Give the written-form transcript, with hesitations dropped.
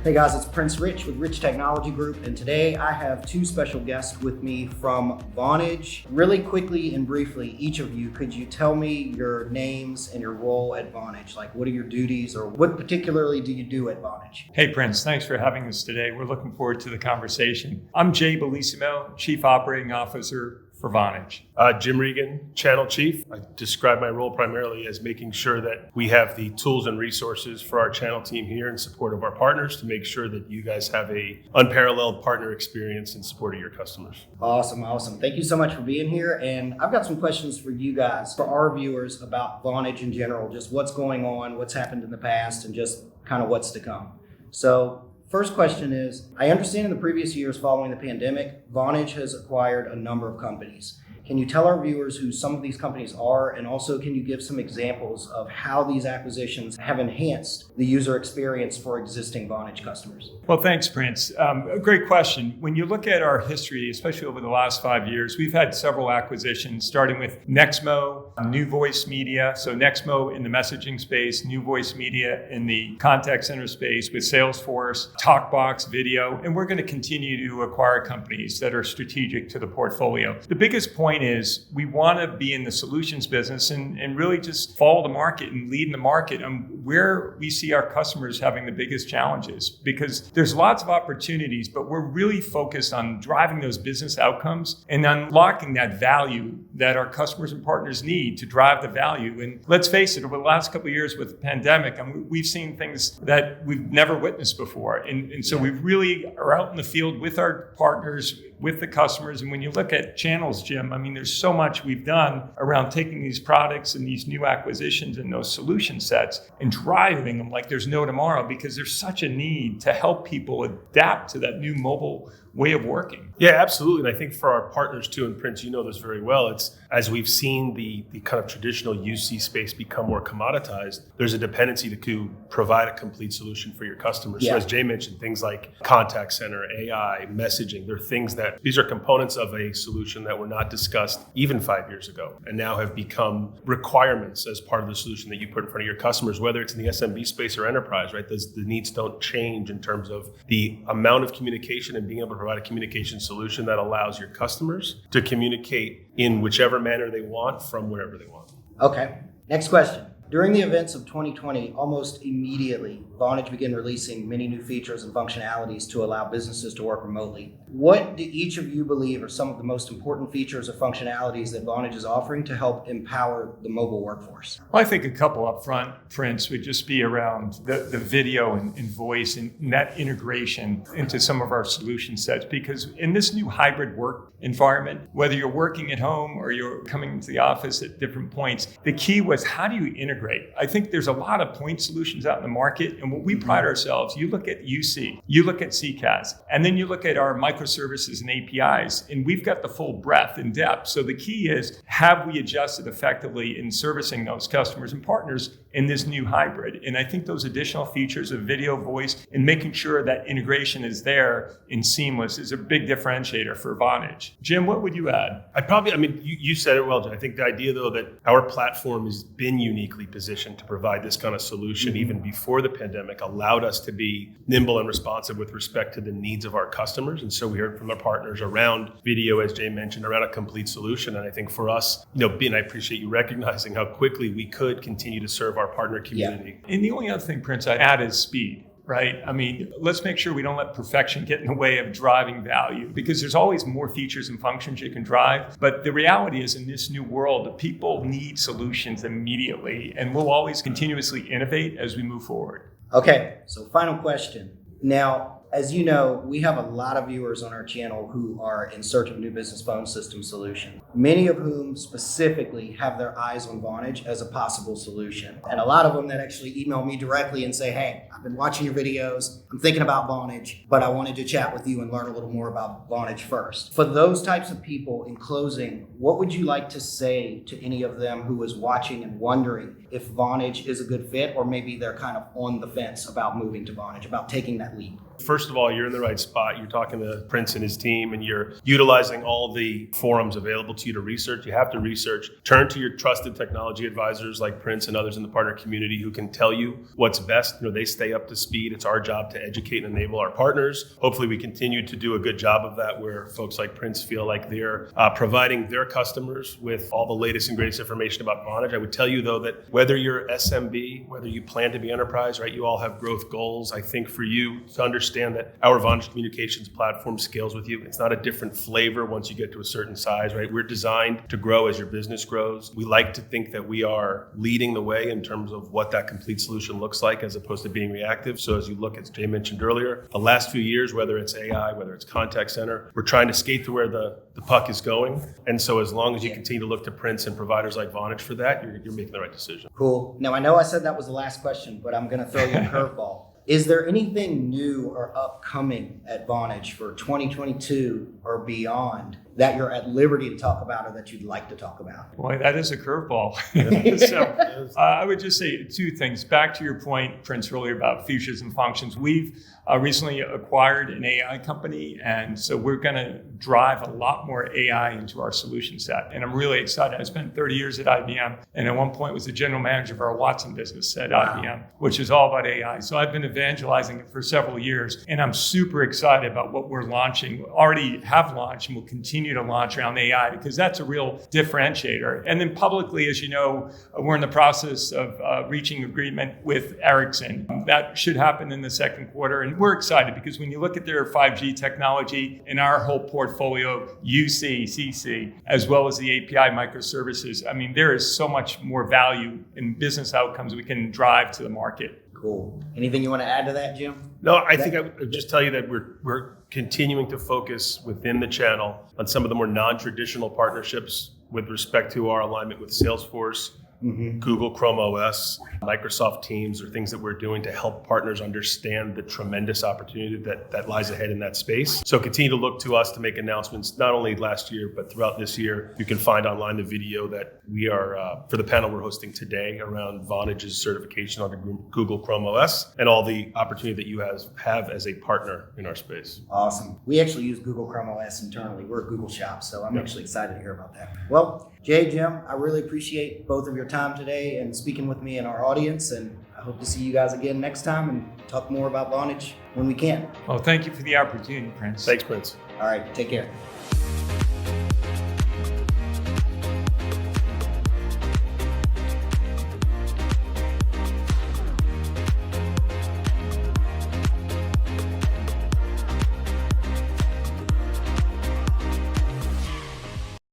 Hey guys, it's Prince Rich with Rich Technology Group, and today I have two special guests with me from Vonage. Really quickly and briefly, each of you, could you tell me your names and your role at Vonage? Like, what are your duties, or what particularly do you do at Vonage? Hey Prince, thanks for having us today. We're looking forward to the conversation. I'm Jay Bellissimo, Chief Operating Officer for Vonage. Jim Regan, Channel Chief. I describe my role primarily as making sure that we have the tools and resources for our channel team here in support of our partners to make sure that you guys have a unparalleled partner experience in support of your customers. Awesome. Thank you so much for being here. And I've got some questions for you guys, for our viewers, about Vonage in general, just what's going on, what's happened in the past, and just kind of what's to come. So, first question is, I understand in the previous years following the pandemic, Vonage has acquired a number of companies. Can you tell our viewers who some of these companies are, and also can you give some examples of how these acquisitions have enhanced the user experience for existing Vonage customers? Well, thanks, Prince. A great question. When you look at our history, especially over the last 5 years, we've had several acquisitions, starting with Nexmo, New Voice Media. So Nexmo in the messaging space, New Voice Media in the contact center space with Salesforce, TalkBox Video, and we're going to continue to acquire companies that are strategic to the portfolio. The biggest point is we want to be in the solutions business and really just follow the market and lead in the market on where we see our customers having the biggest challenges, because there's lots of opportunities, but we're really focused on driving those business outcomes and unlocking that value that our customers and partners need to drive the value. And let's face it, over the last couple of years with the pandemic, we've seen things that we've never witnessed before. And so we really are out in the field with our partners, with the customers. And when you look at channels, Jim, there's so much we've done around taking these products and these new acquisitions and those solution sets and driving them like there's no tomorrow, because there's such a need to help people adapt to that new mobile way of working. Yeah, absolutely. And I think for our partners too, and Prince, you know this very well, it's as we've seen the kind of traditional UC space become more commoditized, there's a dependency to provide a complete solution for your customers. Yeah. So as Jay mentioned, things like contact center, AI, messaging, they're things that these are components of a solution that were not discussed even 5 years ago and now have become requirements as part of the solution that you put in front of your customers, whether it's in the SMB space or enterprise, right? The needs don't change in terms of the amount of communication and being able to provide a communication solution that allows your customers to communicate in whichever manner they want from wherever they want. Okay, next question. During the events of 2020, almost immediately, Vonage began releasing many new features and functionalities to allow businesses to work remotely. What do each of you believe are some of the most important features or functionalities that Vonage is offering to help empower the mobile workforce? Well, I think a couple up front, Prince, would just be around the video and voice and that integration into some of our solution sets. Because in this new hybrid work environment, whether you're working at home or you're coming to the office at different points, the key was, how do you integrate? I think there's a lot of point solutions out in the market, and what we pride ourselves, you look at UC, you look at CCaaS, and then you look at our microservices and APIs, and we've got the full breadth and depth. So the key is, have we adjusted effectively in servicing those customers and partners in this new hybrid? And I think those additional features of video, voice, and making sure that integration is there and seamless is a big differentiator for Vonage. Jim, what would you add? You said it well, Jim. I think the idea, though, that our platform has been uniquely positioned to provide this kind of solution even before the pandemic allowed us to be nimble and responsive with respect to the needs of our customers. And so we heard from our partners around video, as Jay mentioned, around a complete solution. And I think for us, I appreciate you recognizing how quickly we could continue to serve our partner community. Yeah. And the only other thing, Prince, I'd add is speed. Right? Let's make sure we don't let perfection get in the way of driving value, because there's always more features and functions you can drive. But the reality is, in this new world, people need solutions immediately, and we'll always continuously innovate as we move forward. Okay, so final question. Now, as you know, we have a lot of viewers on our channel who are in search of new business phone system solutions, many of whom specifically have their eyes on Vonage as a possible solution. And a lot of them that actually email me directly and say, hey, I've been watching your videos, I'm thinking about Vonage, but I wanted to chat with you and learn a little more about Vonage first. For those types of people, in closing, what would you like to say to any of them who is watching and wondering if Vonage is a good fit, or maybe they're kind of on the fence about moving to Vonage, about taking that leap? First of all, you're in the right spot. You're talking to Prince and his team, and you're utilizing all the forums available to you to research. You have to research. Turn to your trusted technology advisors like Prince and others in the partner community who can tell you what's best. They stay up to speed. It's our job to educate and enable our partners. Hopefully we continue to do a good job of that, where folks like Prince feel like they're providing their customers with all the latest and greatest information about Vonage. I would tell you though that whether you're SMB, whether you plan to be enterprise, right, you all have growth goals. I think for you to understand that our Vonage communications platform scales with you. It's not a different flavor once you get to a certain size, right? We're designed to grow as your business grows. We like to think that we are leading the way in terms of what that complete solution looks like as opposed to being reactive. So as you look, as Jay mentioned earlier, the last few years, whether it's AI, whether it's contact center, we're trying to skate to where the puck is going. And so as long as you continue to look to Prince and providers like Vonage for that, you're making the right decision. Cool. Now, I know I said that was the last question, but I'm going to throw you a curveball. Is there anything new or upcoming at Vonage for 2022 or beyond that you're at liberty to talk about or that you'd like to talk about? Boy, that is a curveball. So I would just say two things. Back to your point, Prince, earlier about features and functions. We've recently acquired an AI company, and so we're going to drive a lot more AI into our solution set. And I'm really excited. I spent 30 years at IBM, and at one point was the general manager of our Watson business at IBM, which is all about AI. So I've been evangelizing it for several years, and I'm super excited about what we're launching, already have launched, and will continue to launch around AI, because that's a real differentiator. And then publicly, as you know, we're in the process of reaching agreement with Ericsson. That should happen in the second quarter. And we're excited because when you look at their 5G technology in our whole portfolio, UC, CC, as well as the API microservices, I mean, there is so much more value in business outcomes we can drive to the market. Cool. Anything you want to add to that, Jim? No, I think I would just tell you that we're continuing to focus within the channel on some of the more non-traditional partnerships with respect to our alignment with Salesforce, Google Chrome OS, Microsoft Teams, or things that we're doing to help partners understand the tremendous opportunity that lies ahead in that space. So continue to look to us to make announcements, not only last year, but throughout this year. You can find online the video that we are, for the panel we're hosting today around Vonage's certification on the Google Chrome OS and all the opportunity that you have as a partner in our space. Awesome. We actually use Google Chrome OS internally. We're a Google shop, so I'm actually excited to hear about that. Well, Jay, Jim, I really appreciate both of your time today and speaking with me and our audience, and I hope to see you guys again next time and talk more about Vonage when we can. Well, thank you for the opportunity, Prince. Thanks, Prince. All right, take care.